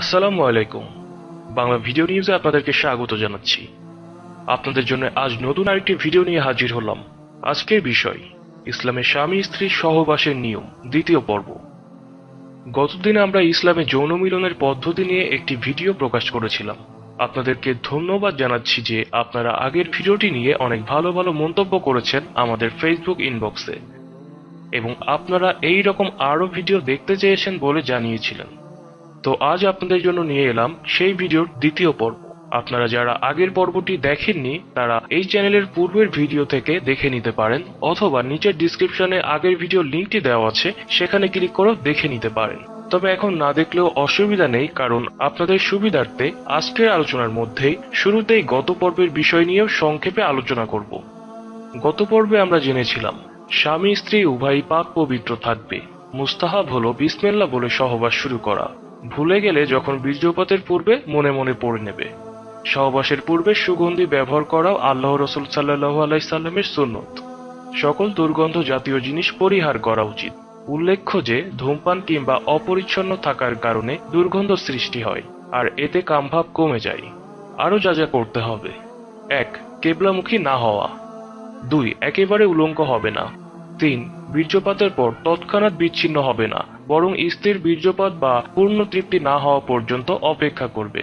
আসসালামু আলাইকুম। বাংলা ভিডিও নিউজে আপনাদেরকে স্বাগত জানাচ্ছি। আপনাদের জন্য আজ নতুন আরেকটি ভিডিও নিয়ে হাজির হলাম। আজকের বিষয় ইসলামে স্বামী স্ত্রীর সহবাসের নিয়ম, দ্বিতীয় পর্ব। গতদিন আমরা ইসলামে যৌন মিলনের পদ্ধতি নিয়ে একটি ভিডিও প্রকাশ করেছিলাম। আপনাদেরকে ধন্যবাদ জানাচ্ছি যে আপনারা আগের ভিডিওটি নিয়ে অনেক ভালো ভালো মন্তব্য করেছেন আমাদের ফেসবুক ইনবক্সে, এবং আপনারা এই রকম আরও ভিডিও দেখতে চেয়েছেন বলে জানিয়েছিলেন। তো আজ আপনাদের জন্য নিয়ে এলাম সেই ভিডিওর দ্বিতীয় পর্ব। আপনারা যারা আগের পর্বটি দেখেননি তারা এই চ্যানেলের পূর্বের ভিডিও থেকে দেখে নিতে পারেন, অথবা নিচের ডিসক্রিপশনে আগের ভিডিও লিঙ্কটি দেওয়া আছে, সেখানে ক্লিক করেও দেখে নিতে পারেন। তবে এখন না দেখলেও অসুবিধা নেই, কারণ আপনাদের সুবিধার্থে আজকের আলোচনার মধ্যেই শুরুতেই গত পর্বের বিষয় নিয়েও সংক্ষেপে আলোচনা করব। গত পর্বে আমরা জেনেছিলাম স্বামী স্ত্রী উভয়ই পাক পবিত্র থাকবে। মুস্তাহাব হলো বিসমিল্লাহ বলে সহবাস শুরু করা। ভুলে গেলে যখন বীর্যপাতের পূর্বে মনে মনে পড়ে নেবে। সহবাসের পূর্বে সুগন্ধি ব্যবহার করাও আল্লাহ রসুল সাল্লাল্লাহু আলাইহি সাল্লামের সুন্নত। সকল দুর্গন্ধ জাতীয় জিনিস পরিহার করা উচিত। উল্লেখ্য যে ধূমপান কিংবা অপরিচ্ছন্ন থাকার কারণে দুর্গন্ধ সৃষ্টি হয়, আর এতে কামভাব কমে যায়। আরও যা যা করতে হবে: 1. কেবলামুখী না হওয়া। 2. একেবারে উলঙ্গ হবে না। 3. বীর্যপাতের পর তৎক্ষণাৎ বিচ্ছিন্ন হবে না, বরং স্ত্রীর বীর্যপাত বা পূর্ণ তৃপ্তি না হওয়া পর্যন্ত অপেক্ষা করবে।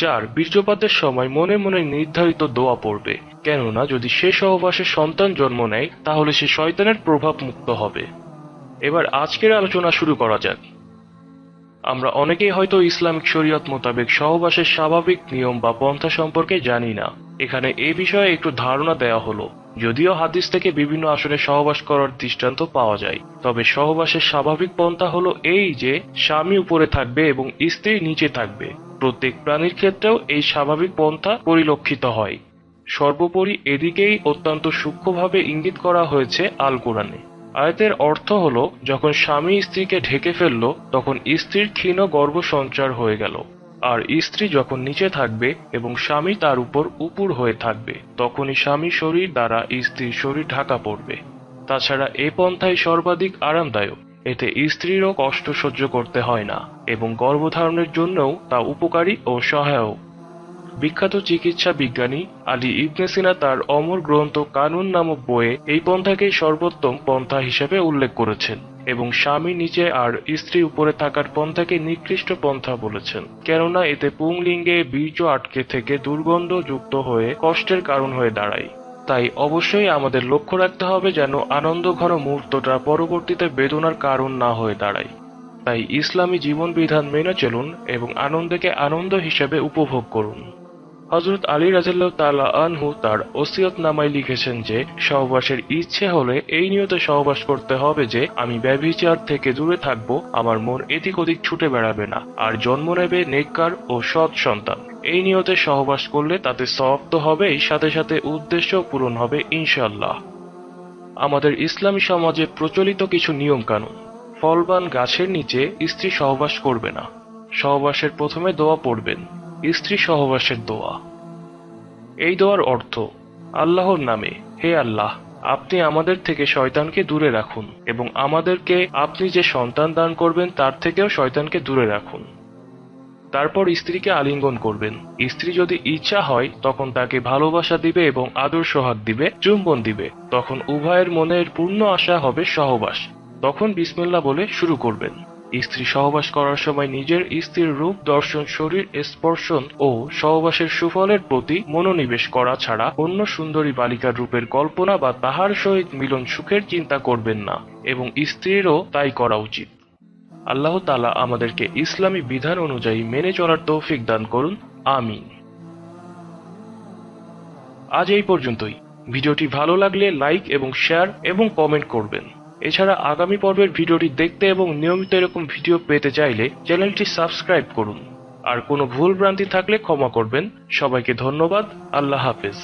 4. বীর্যপাতের সময় মনে মনে নির্ধারিত দোয়া পড়বে, কেননা যদি সে সহবাসে সন্তান জন্ম নেয় তাহলে সে শয়তানের প্রভাব মুক্ত হবে। এবার আজকের আলোচনা শুরু করা যাক। আমরা অনেকেই হয়তো ইসলামিক শরীয়ত মোতাবেক সহবাসের স্বাভাবিক নিয়ম বা পন্থা সম্পর্কে জানি না। এখানে এ বিষয়ে একটু ধারণা দেওয়া হলো। যদিও হাদিস থেকে বিভিন্ন আসনে সহবাস করার দৃষ্টান্ত পাওয়া যায়, তবে সহবাসের স্বাভাবিক পন্থা হলো এই যে স্বামী উপরে থাকবে এবং স্ত্রী নিচে থাকবে। প্রত্যেক প্রাণীর ক্ষেত্রেও এই স্বাভাবিক পন্থা পরিলক্ষিত হয়। সর্বোপরি এদিকেই অত্যন্ত সূক্ষ্মভাবে ইঙ্গিত করা হয়েছে আল কোরআনে। আয়াতের অর্থ হলো, যখন স্বামী স্ত্রীকে ঢেকে ফেলল তখন স্ত্রীর ক্ষীণ গর্ভ সঞ্চার হয়ে গেল, আর স্ত্রী যখন নিচে থাকবে এবং স্বামী তার উপর উপুড় হয়ে থাকবে তখনই স্বামী শরীর দ্বারা স্ত্রীর শরীর ঢাকা পড়বে। তাছাড়া এ পন্থাই সর্বাধিক আরামদায়ক। এতে স্ত্রীরও কষ্ট সহ্য করতে হয় না এবং গর্ভধারণের জন্যও তা উপকারী ও সহায়ক। বিখ্যাত চিকিৎসা বিজ্ঞানী আলী ইবনে সিনা তার অমর গ্রন্থ কানুন নামক বইয়ে এই পন্থাকেই সর্বোত্তম পন্থা হিসেবে উল্লেখ করেছেন, এবং স্বামী নিচে আর স্ত্রী উপরে থাকার পন্থাকে নিকৃষ্ট পন্থা বলেছেন, কেননা এতে পুংলিঙ্গে বীর্য আটকে থেকে দুর্গন্ধ যুক্ত হয়ে কষ্টের কারণ হয়ে দাঁড়ায়। তাই অবশ্যই আমাদের লক্ষ্য রাখতে হবে যেন আনন্দঘন মুহূর্তটা পরবর্তীতে বেদনার কারণ না হয়ে দাঁড়ায়। তাই ইসলামী জীবন বিধান মেনে চলুন এবং আনন্দকে আনন্দ হিসেবে উপভোগ করুন। হযরত আলী রাদিয়াল্লাহু তাআলা আনহু তার ওসিয়তনামায় লিখেছেন যে সহবাসের ইচ্ছে হলে এই নিয়তে সহবাস করতে হবে যে আমি ব্যভিচার থেকে দূরে থাকব, আমার মন এদিক ওদিক ছুটে বেড়াবে না, আর জন্ম নেবে নেককার ও সৎ সন্তান। এই নিয়তে সহবাস করলে তাতে সওয়াব তো হবেই, সাথে সাথে উদ্দেশ্য পূরণ হবে ইনশাআল্লাহ। আমাদের ইসলামী সমাজে প্রচলিত কিছু নিয়ম কানুন: ফলবান গাছের নিচে স্ত্রী সহবাস করবে না। সহবাসের প্রথমে দোয়া পড়বেন, স্ত্রী সহবাসের দোয়া। এই দোয়ার অর্থ: আল্লাহর নামে, হে আল্লাহ, আপনি আমাদের থেকে শয়তানকে দূরে রাখুন এবং আমাদেরকে আপনি যে সন্তান দান করবেন তার থেকেও শয়তানকে দূরে রাখুন। তারপর স্ত্রীকে আলিঙ্গন করবেন। স্ত্রী যদি ইচ্ছা হয় তখন তাকে ভালোবাসা দিবে এবং আদর সোহাগ দিবে, চুম্বন দিবে। তখন উভয়ের মনের পূর্ণ আশা হবে সহবাস। তখন বিসমিল্লাহ বলে শুরু করবেন। স্ত্রী সহবাস করার সময় নিজের স্ত্রীর রূপ দর্শন, শরীর স্পর্শন ও সহবাসের সুফলের প্রতি মনোনিবেশ করা ছাড়া অন্য সুন্দরী বালিকার রূপের কল্পনা বা তাহার সহিত মিলন সুখের চিন্তা করবেন না, এবং স্ত্রীরও তাই করা উচিত। আল্লাহ তাআলা আমাদেরকে ইসলামী বিধান অনুযায়ী মেনে চলার তৌফিক দান করুন, আমিন। আজ এই পর্যন্তই। ভিডিওটি ভালো লাগলে লাইক এবং শেয়ার এবং কমেন্ট করবেন। এছাড়া আগামী পর্বের ভিডিওটি দেখতে এবং নিয়মিত এরকম ভিডিও পেতে চাইলে চ্যানেলটি সাবস্ক্রাইব করুন। আর কোনো ভুল ভ্রান্তি থাকলে ক্ষমা করবেন। সবাইকে ধন্যবাদ। আল্লাহ হাফেজ।